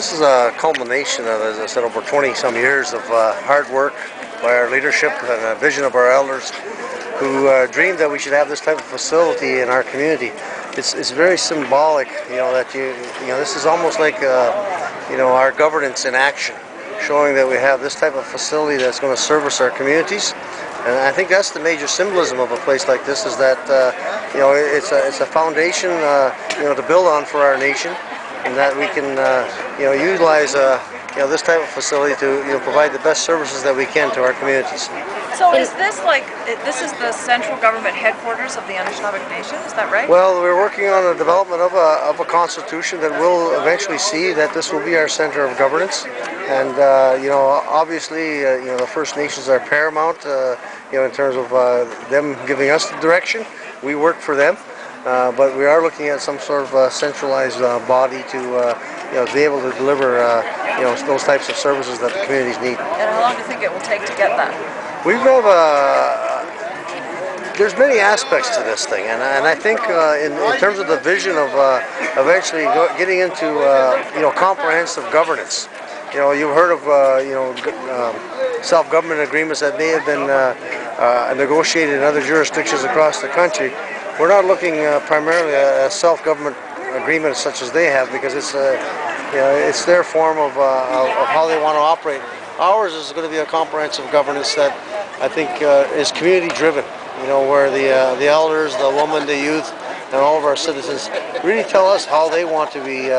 this is a culmination of, as I said, over 20-some years of hard work by our leadership and a vision of our elders who dreamed that we should have this type of facility in our community. It's very symbolic, that this is almost like, our governance in action, showing that we have this type of facility that's going to service our communities. And I think that's the major symbolism of a place like this, is that it's a foundation to build on for our nation, and that we can utilize this type of facility to provide the best services that we can to our communities. So is this this is the central government headquarters of the Anishinaabe Nation, is that right? Well, we're working on the development of a constitution that will eventually see that this will be our center of governance. And obviously, the First Nations are paramount, in terms of them giving us the direction. We work for them, but we are looking at some sort of centralized body to be able to deliver, those types of services that the communities need. And how long do you think it will take to get that? We have there's many aspects to this thing, and I think in terms of the vision of eventually getting into comprehensive governance. You've heard of self-government agreements that may have been negotiated in other jurisdictions across the country. We're not looking primarily at a self-government agreement such as they have, because it's their form of how they want to operate. Ours is going to be a comprehensive governance that I think is community-driven. Where the elders, the women, the youth, and all of our citizens really tell us how they want to be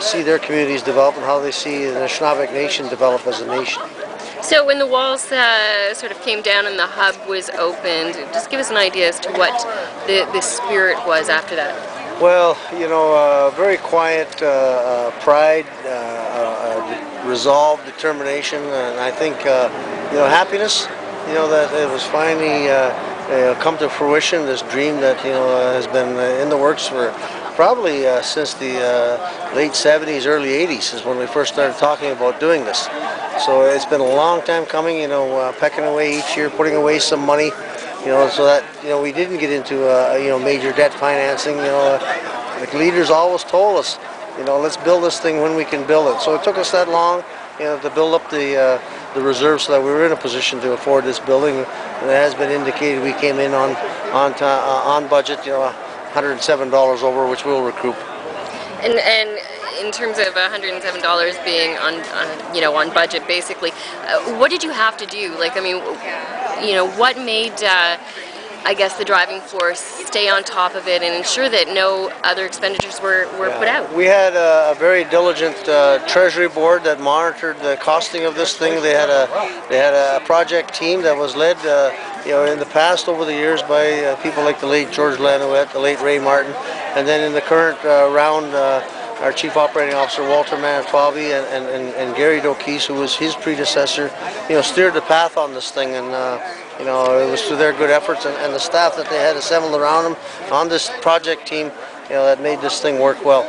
see their communities develop, and how they see the Anishinaabe Nation develop as a nation. So when the walls sort of came down and the hub was opened, just give us an idea as to what the spirit was after that. Well, very quiet pride, resolve, determination, and I think happiness. That it was finally come to fruition. This dream that has been in the works for probably since the late 70s, early 80s is when we first started talking about doing this. So it's been a long time coming. Pecking away each year, putting away some money. So that we didn't get into major debt financing. The leaders always told us, let's build this thing when we can build it. So it took us that long, to build up the reserves so that we were in a position to afford this building. And it has been indicated we came in on budget, $107 over, which we'll recoup. And in terms of $107 being on budget, basically, what did you have to do? What made I guess the driving force stay on top of it and ensure that no other expenditures were put out? We had a very diligent treasury board that monitored the costing of this thing. They had a project team that was led in the past, over the years, by people like the late George Lanouette, the late Ray Martin, and then in the current round, our Chief Operating Officer Walter Manitobi and Gary Dokis, who was his predecessor, steered the path on this thing, and it was through their good efforts and the staff that they had assembled around them on this project team, that made this thing work well.